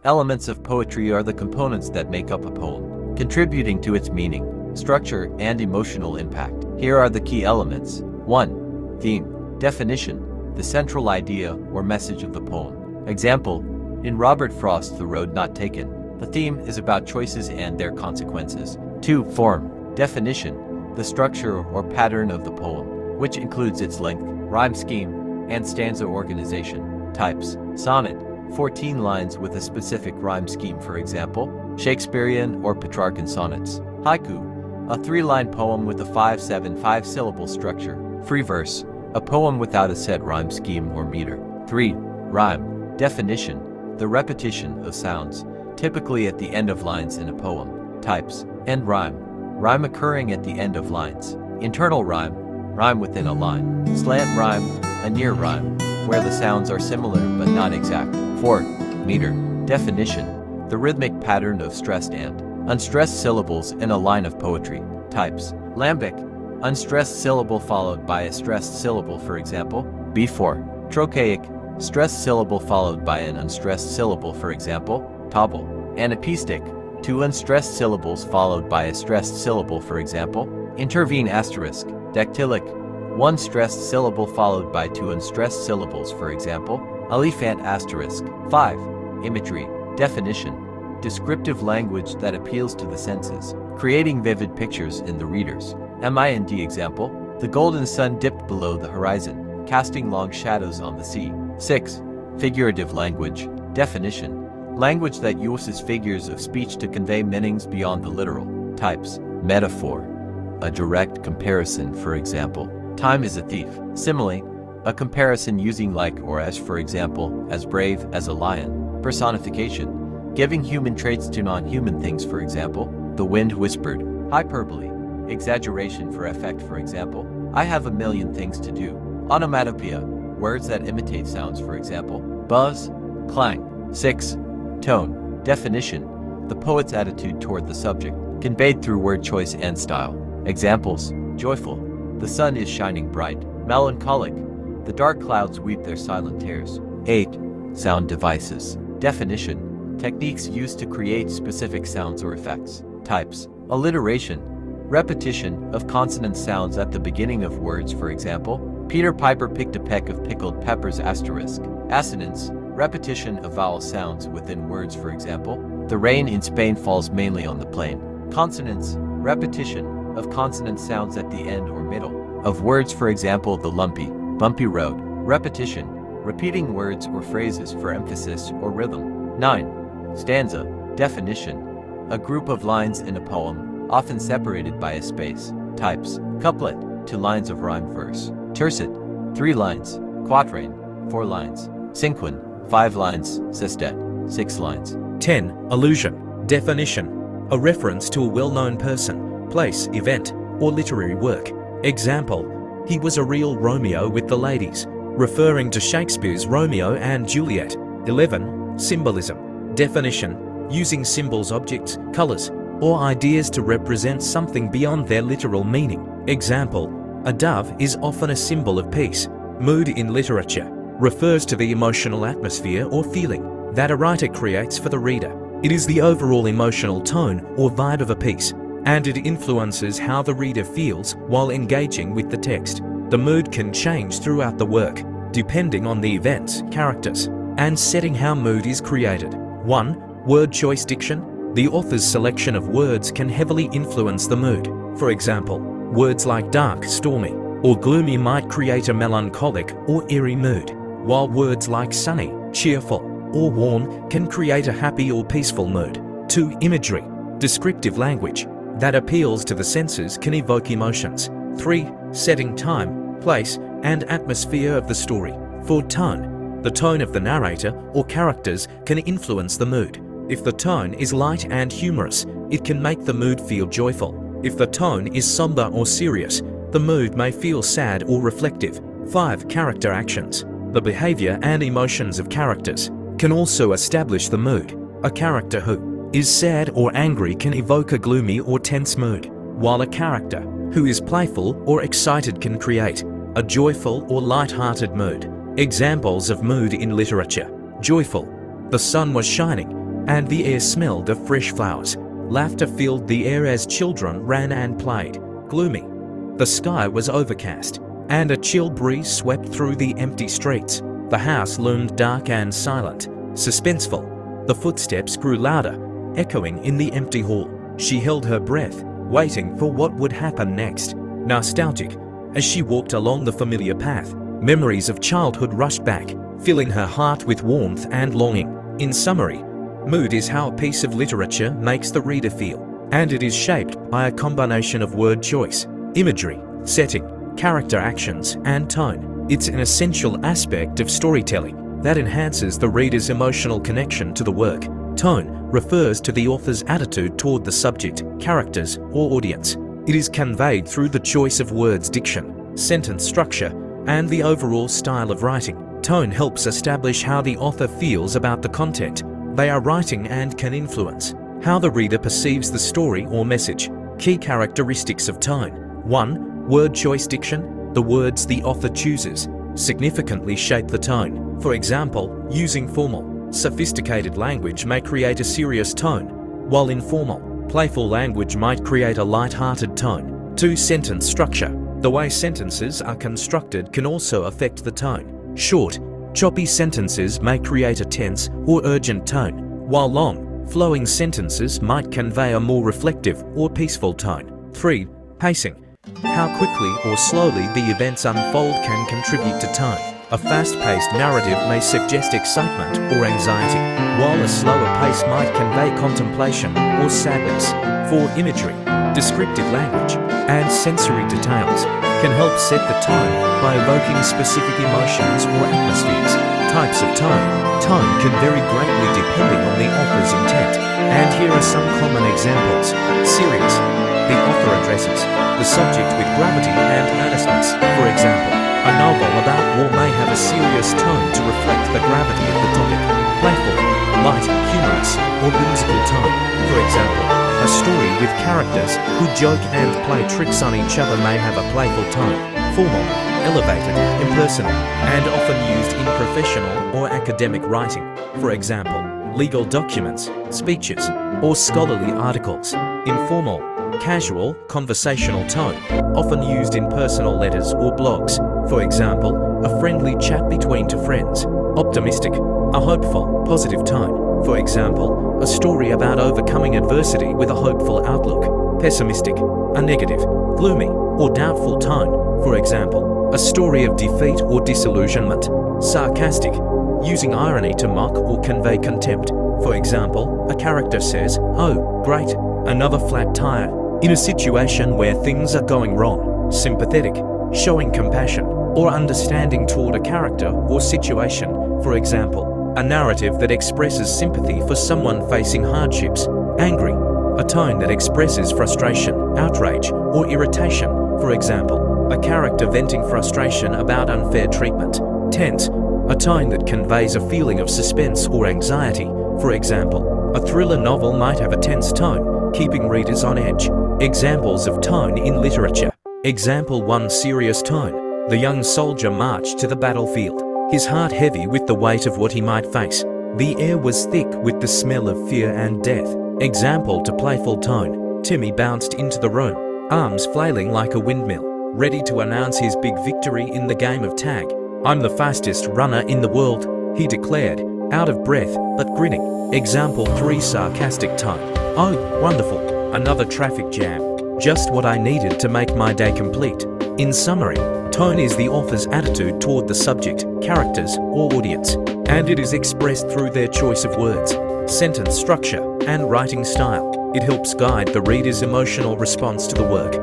Elements of poetry are the components that make up a poem, contributing to its meaning, structure, and emotional impact. Here are the key elements. 1. Theme. Definition. The central idea or message of the poem. Example, in Robert Frost's The Road Not Taken, the theme is about choices and their consequences. 2. Form. Definition. The structure or pattern of the poem, which includes its length, rhyme scheme, and stanza organization. Types. Sonnet. 14 lines with a specific rhyme scheme, for example, Shakespearean or Petrarchan sonnets. Haiku. A 3-line poem with a 5-7-5 syllable structure. Free verse. A poem without a set rhyme scheme or meter. 3. Rhyme. Definition. The repetition of sounds, typically at the end of lines in a poem. Types. End rhyme. Rhyme occurring at the end of lines. Internal rhyme. Rhyme within a line. Slant rhyme. A near rhyme, where the sounds are similar but not exact. 4. Meter. Definition. The rhythmic pattern of stressed and unstressed syllables in a line of poetry. Types. Lambic. Unstressed syllable followed by a stressed syllable, for example, B4. Trochaic. Stressed syllable followed by an unstressed syllable, for example, tobble. Anapaestic. 2 unstressed syllables followed by a stressed syllable, for example, intervene asterisk. Dactylic. 1 stressed syllable followed by 2 unstressed syllables, for example, Elephant asterisk. 5. Imagery. Definition. Descriptive language that appeals to the senses, creating vivid pictures in the readers. Mind example. The golden sun dipped below the horizon, casting long shadows on the sea. 6. Figurative language. Definition. Language that uses figures of speech to convey meanings beyond the literal. Types. Metaphor. A direct comparison, for example, time is a thief. Simile. A comparison using like or as, for example, as brave as a lion. Personification. Giving human traits to non-human things, for example, the wind whispered. Hyperbole. Exaggeration for effect, for example, I have a million things to do. Onomatopoeia. Words that imitate sounds, for example, buzz, clang. 6. Tone. Definition. The poet's attitude toward the subject, conveyed through word choice and style. Examples. Joyful. The sun is shining bright. Melancholic. The dark clouds weep their silent tears. 8. Sound devices. Definition. Techniques used to create specific sounds or effects. Types. Alliteration. Repetition of consonant sounds at the beginning of words, for example, Peter Piper picked a peck of pickled peppers asterisk. Assonance. Repetition of vowel sounds within words, for example, the rain in Spain falls mainly on the plain. Consonants. Repetition of consonant sounds at the end or middle of words, for example, the bumpy road. Repetition. Repeating words or phrases for emphasis or rhythm. 9. Stanza. Definition. A group of lines in a poem, often separated by a space. Types. Couplet. 2 lines of rhyme verse. Tercet. 3 lines. Quatrain. 4 lines. Cinquain. 5 lines. Sestet. 6 lines. 10. Allusion. Definition. A reference to a well-known person, place, event, or literary work. Example. He was a real Romeo with the ladies, referring to Shakespeare's Romeo and Juliet. 11. Symbolism. Definition. Using symbols, objects, colors, or ideas to represent something beyond their literal meaning. Example. A dove is often a symbol of peace. Mood in literature refers to the emotional atmosphere or feeling that a writer creates for the reader. It is the overall emotional tone or vibe of a piece, and it influences how the reader feels while engaging with the text. The mood can change throughout the work, depending on the events, characters, and setting how mood is created. 1. Word choice diction. The author's selection of words can heavily influence the mood. For example, words like dark, stormy, or gloomy might create a melancholic or eerie mood, while words like sunny, cheerful, or warm can create a happy or peaceful mood. 2. Imagery. Descriptive language that appeals to the senses can evoke emotions. 3. Setting time, place, and atmosphere of the story. 4. Tone. The tone of the narrator or characters can influence the mood. If the tone is light and humorous, it can make the mood feel joyful. If the tone is somber or serious, the mood may feel sad or reflective. 5. Character actions. The behavior and emotions of characters can also establish the mood. A character who is sad or angry can evoke a gloomy or tense mood, while a character who is playful or excited can create a joyful or light-hearted mood. Examples of mood in literature. Joyful. The sun was shining, and the air smelled of fresh flowers. Laughter filled the air as children ran and played. Gloomy. The sky was overcast, and a chill breeze swept through the empty streets. The house loomed dark and silent. Suspenseful. The footsteps grew louder, echoing in the empty hall. She held her breath, waiting for what would happen next. Nostalgic. As she walked along the familiar path, memories of childhood rushed back, filling her heart with warmth and longing. In summary, mood is how a piece of literature makes the reader feel, and it is shaped by a combination of word choice, imagery, setting, character actions, and tone. It's an essential aspect of storytelling that enhances the reader's emotional connection to the work. Tone refers to the author's attitude toward the subject, characters, or audience. It is conveyed through the choice of words, diction, sentence structure, and the overall style of writing. Tone helps establish how the author feels about the content they are writing and can influence how the reader perceives the story or message. Key characteristics of tone. 1. Word choice, diction. The words the author chooses significantly shape the tone. For example, using formal, sophisticated language may create a serious tone, while informal, playful language might create a light-hearted tone. 2. Sentence structure. The way sentences are constructed can also affect the tone. Short, choppy sentences may create a tense or urgent tone, while long, flowing sentences might convey a more reflective or peaceful tone. 3. Pacing. How quickly or slowly the events unfold can contribute to tone. A fast-paced narrative may suggest excitement or anxiety, while a slower pace might convey contemplation or sadness. 4. Imagery. Descriptive language and sensory details can help set the tone by evoking specific emotions or atmospheres. Types of tone. Tone can vary greatly depending on the author's intent, and here are some common examples. Serious. The author addresses the subject with gravity and earnestness. For example, a novel about war may have a serious tone to reflect the gravity of the topic. Playful, light, humorous, or whimsical tone. For example, a story with characters who joke and play tricks on each other may have a playful tone. Formal, elevated, impersonal, and often used in professional or academic writing. For example, legal documents, speeches, or scholarly articles. Informal, casual, conversational tone, often used in personal letters or blogs. For example, a friendly chat between two friends. Optimistic, a hopeful, positive tone. For example, a story about overcoming adversity with a hopeful outlook. Pessimistic, a negative, gloomy, or doubtful tone. For example, a story of defeat or disillusionment. Sarcastic, using irony to mock or convey contempt. For example, a character says, "Oh, great, another flat tire," in a situation where things are going wrong. Sympathetic, showing compassion or understanding toward a character or situation. For example, a narrative that expresses sympathy for someone facing hardships. Angry, a tone that expresses frustration, outrage, or irritation. For example, a character venting frustration about unfair treatment. Tense, a tone that conveys a feeling of suspense or anxiety. For example, a thriller novel might have a tense tone, keeping readers on edge. Examples of tone in literature. Example 1. Serious tone. The young soldier marched to the battlefield, his heart heavy with the weight of what he might face. The air was thick with the smell of fear and death. Example to playful tone. Timmy bounced into the room, arms flailing like a windmill, ready to announce his big victory in the game of tag. "I'm the fastest runner in the world," he declared, out of breath but grinning. Example 3. Sarcastic tone. "Oh, wonderful, another traffic jam. Just what I needed to make my day complete." In summary, tone is the author's attitude toward the subject, characters, or audience, and it is expressed through their choice of words, sentence structure, and writing style. It helps guide the reader's emotional response to the work.